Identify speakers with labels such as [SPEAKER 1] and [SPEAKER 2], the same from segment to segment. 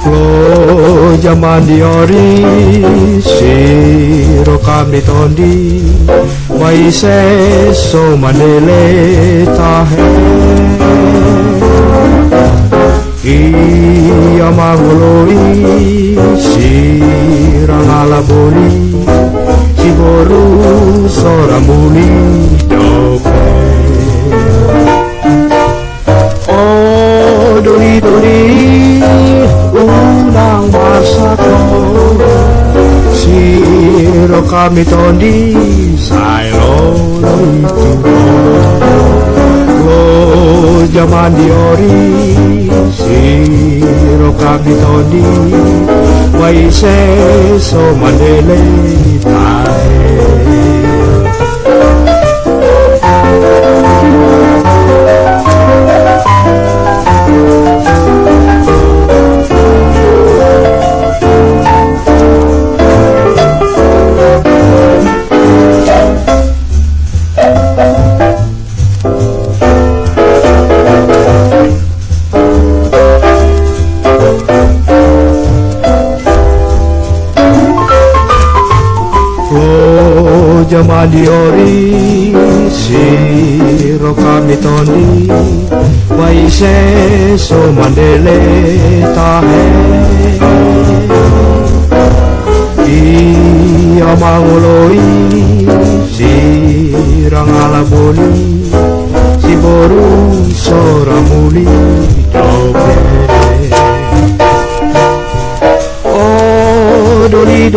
[SPEAKER 1] Lo zaman diori siro kami tondi Wai se so manele tahe Iya mangoloi sirang ala boli Si boru soramuli dope Oh dori unang masako Siro kami tondi sairo itu Lo zaman diori Siro kami tondi Wai se so mandele tae Zaman diori siro kami tondi Wai se so mandele tahe Iya mangoloi sirang ala boli Si boru soramuli dope Oh doli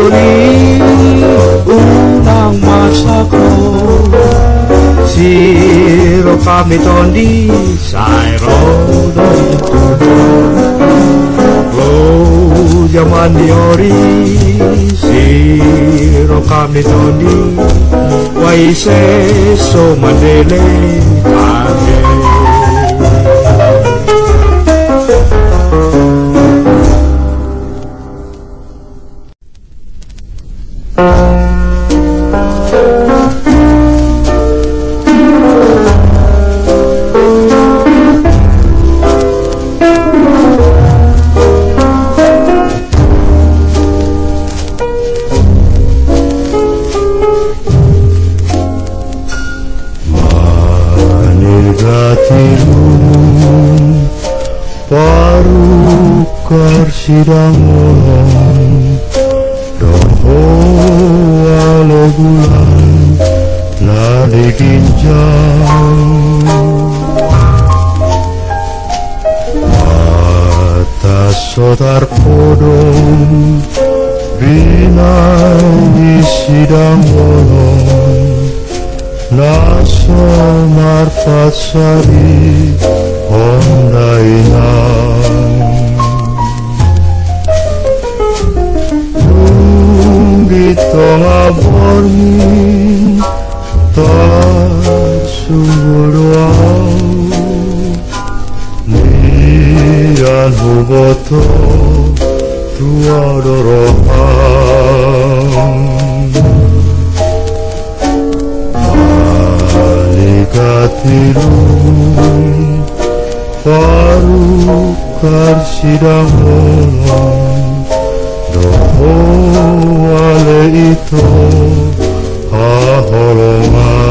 [SPEAKER 1] unang masako Siro kami tondi sairo Lo zaman diori Siro kami tondi Wai se so mandele tahe
[SPEAKER 2] Sidang ulang doho ale bulan nadi ginjang mata sotar podong binai sidang ulang naso marfat sari ondainang Tengah borni tak sungguh doang Nian huboto tua dorohang Malikatilun paru karsidang ulang Doho ale itu haholongan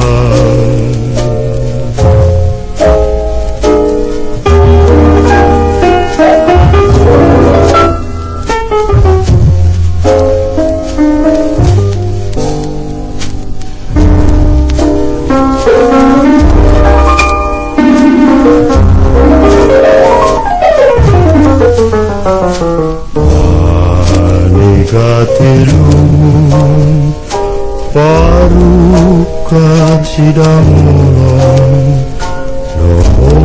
[SPEAKER 2] Katilun parukan sidang ulang Doho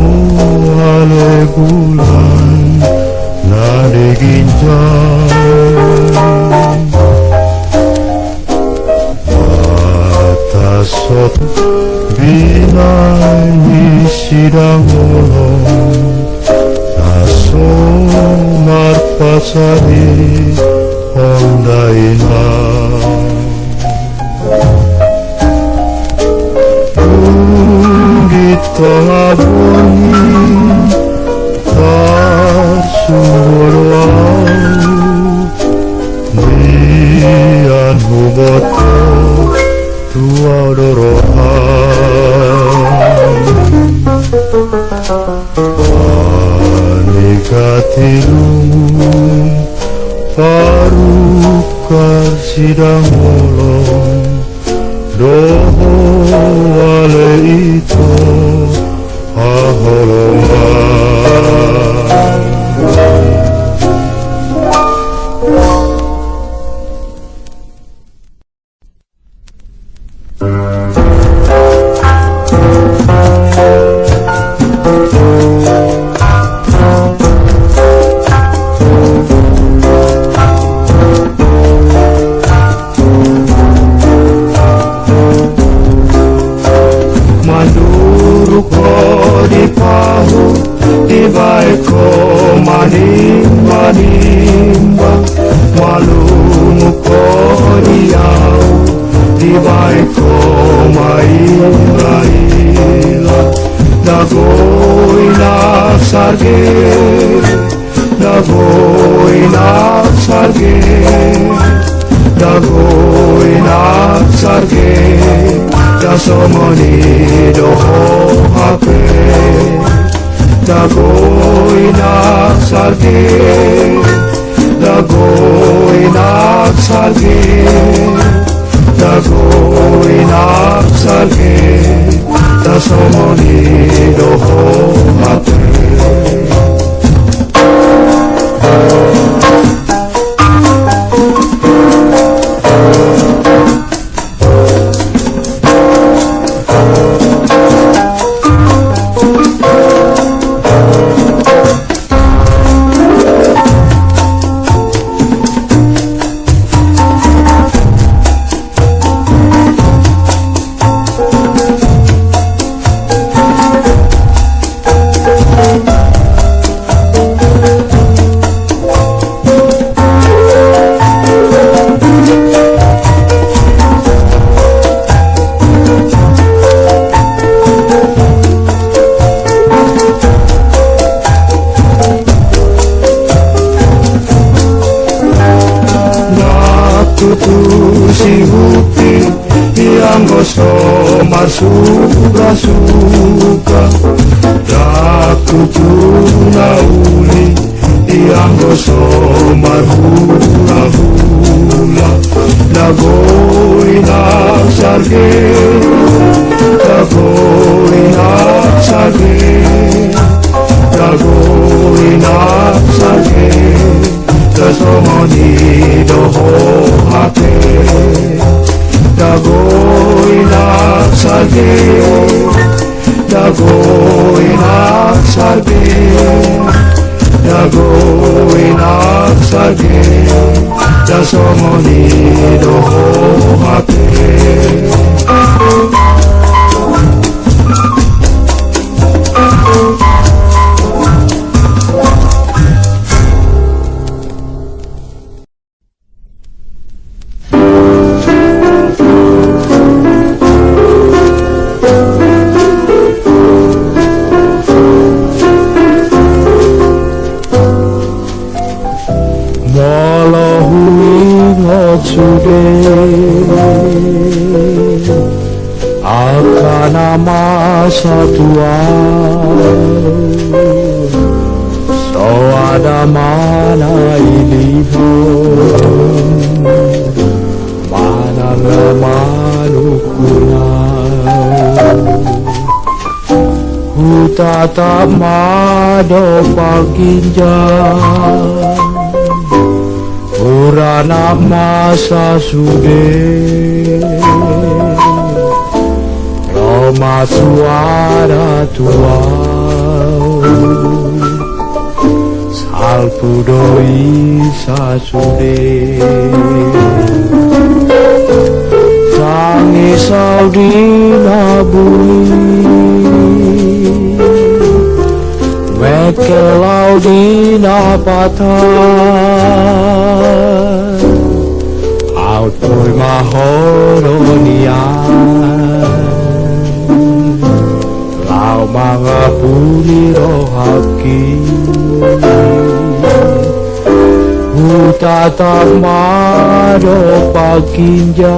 [SPEAKER 2] ale bulan nadi ginjang Mata sot binai sidang ulang Naso marpasari ondaina di tengah bumi sumber Dian huboto tua dorohan Panikatirum parukar sidang molong Doho wale itu aholongan
[SPEAKER 1] Manimba malungu kodiau di baiko maila dagoi naksarge dagoi naksarge dagoi naksarge dasomoni doho hape Dagoi naksarge Dagoi naksarge Dagoi naksarge Dasomoni doho mate si huti yang gosok suka Daku tunauli yang gosok hula Dagoi naksarge Dagoi naksarge Dagoi naksarge Dasomoni doho hate Dagoi naksarge Dagoi naksarge Dagoi naksarge Dasomoni doho hate Akana masa tua So ada mana ilihon Mana ngamanukuna Hutata mado paginjan Urana masa sude Roma suara tua Salpudoi sasude Tangi saudina bui Mekelau dina patah Autoi mahoronian Lau mangapuni rohaki tatap mado pakinja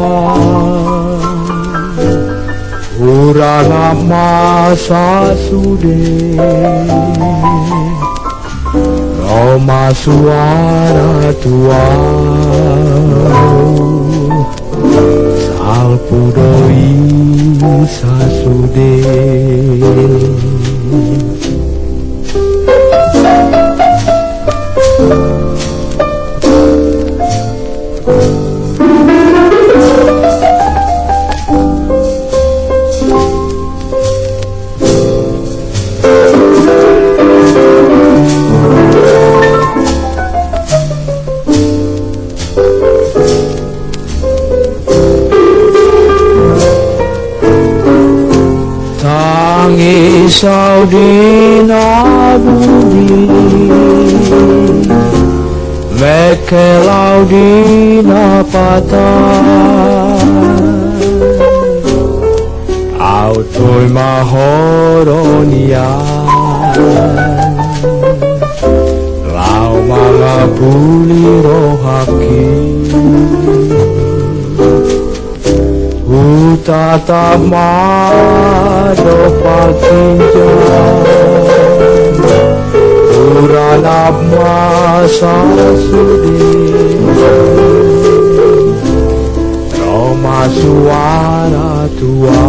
[SPEAKER 1] urana masa sude Roma suara tua salpudoi sasude Tangis di nabudi Mekelau di napata Autoi mahoronia Lau mangapuli rohaki Tatap mado pakinja urana masa sudi Roma suara tua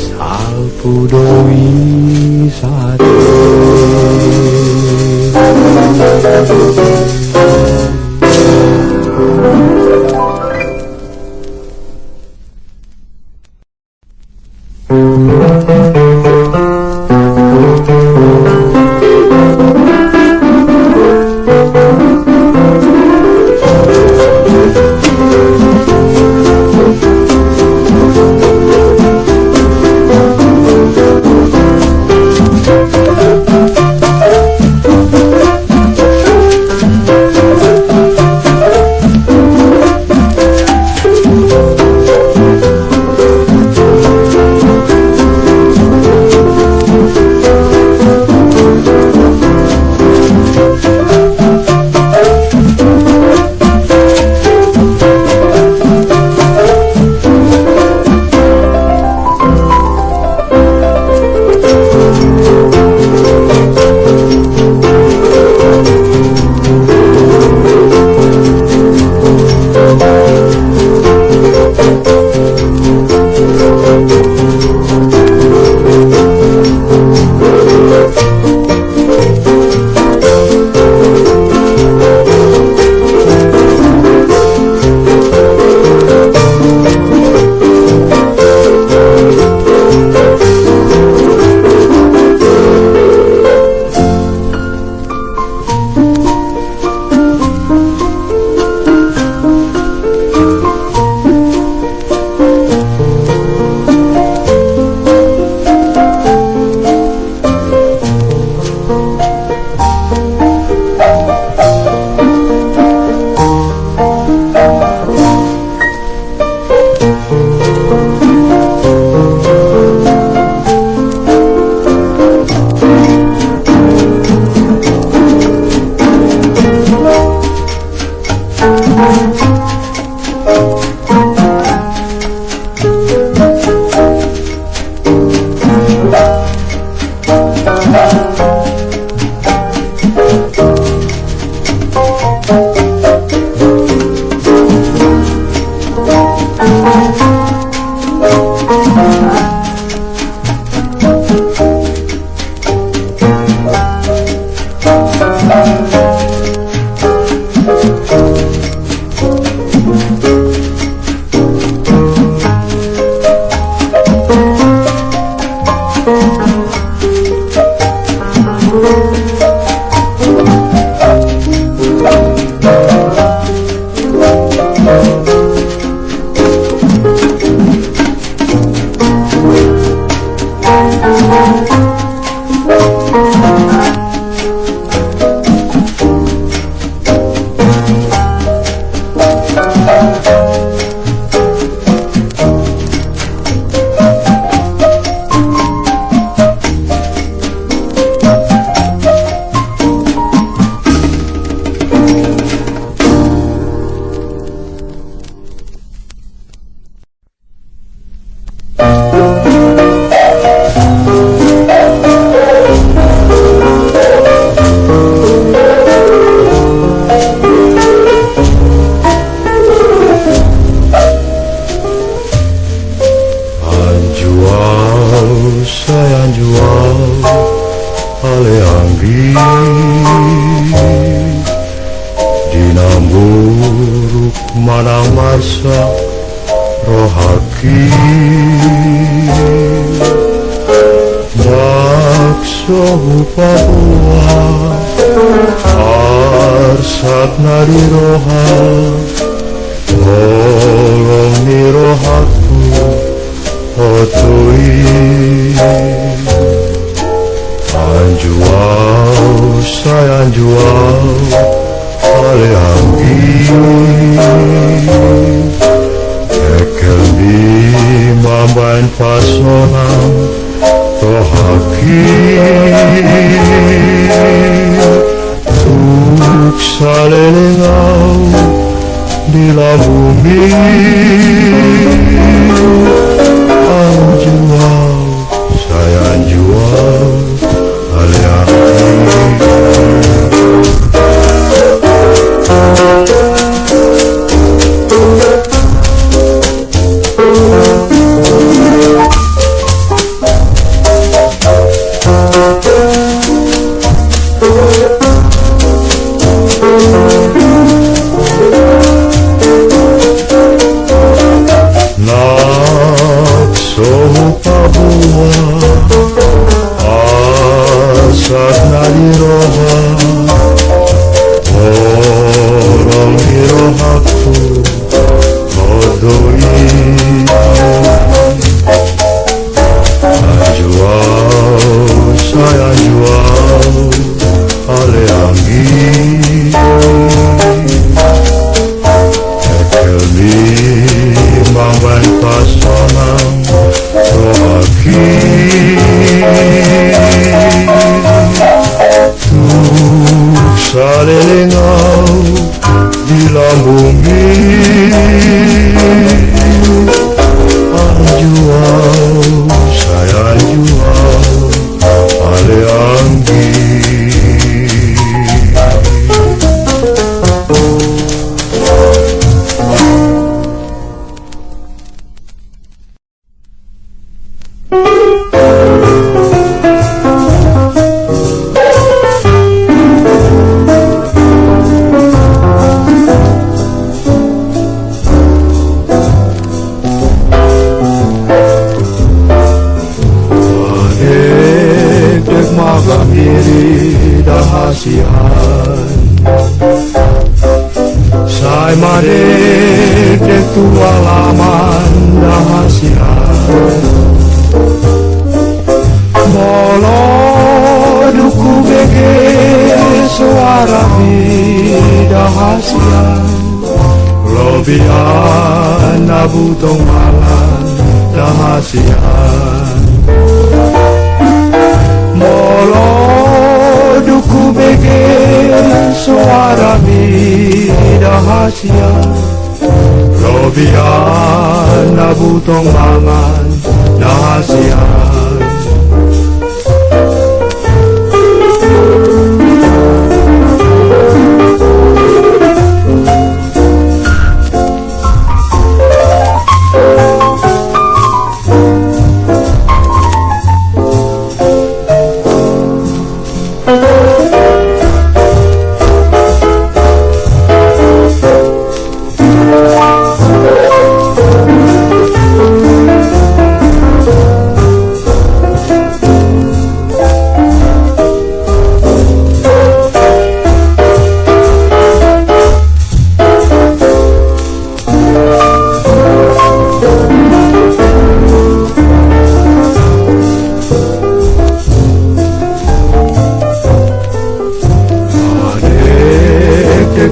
[SPEAKER 1] salpudoi sate
[SPEAKER 2] masa rohaki Bakso Papua Arsat nari roha Tolong ni rohaku Otoi Anjuau sayang juau Ale anggi Ekel di mambain pasonam Tohaki Tuk salelengau di la bumi Anjuau sayang juau Ale anggi Salelengau di lambumi Anjuau sayang juau Ale anggi Magamiri dahasian Sai madek dek tualaman dahasian Molo duku bege suara dahasian Lobian nabutong malan dahasian Molo duku bege suara dahasian Lobian nabutong mangan dahasian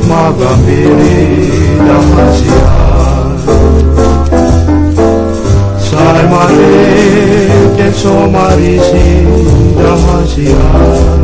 [SPEAKER 2] Magamiri dahasian Sai madek dek somarisi dahasian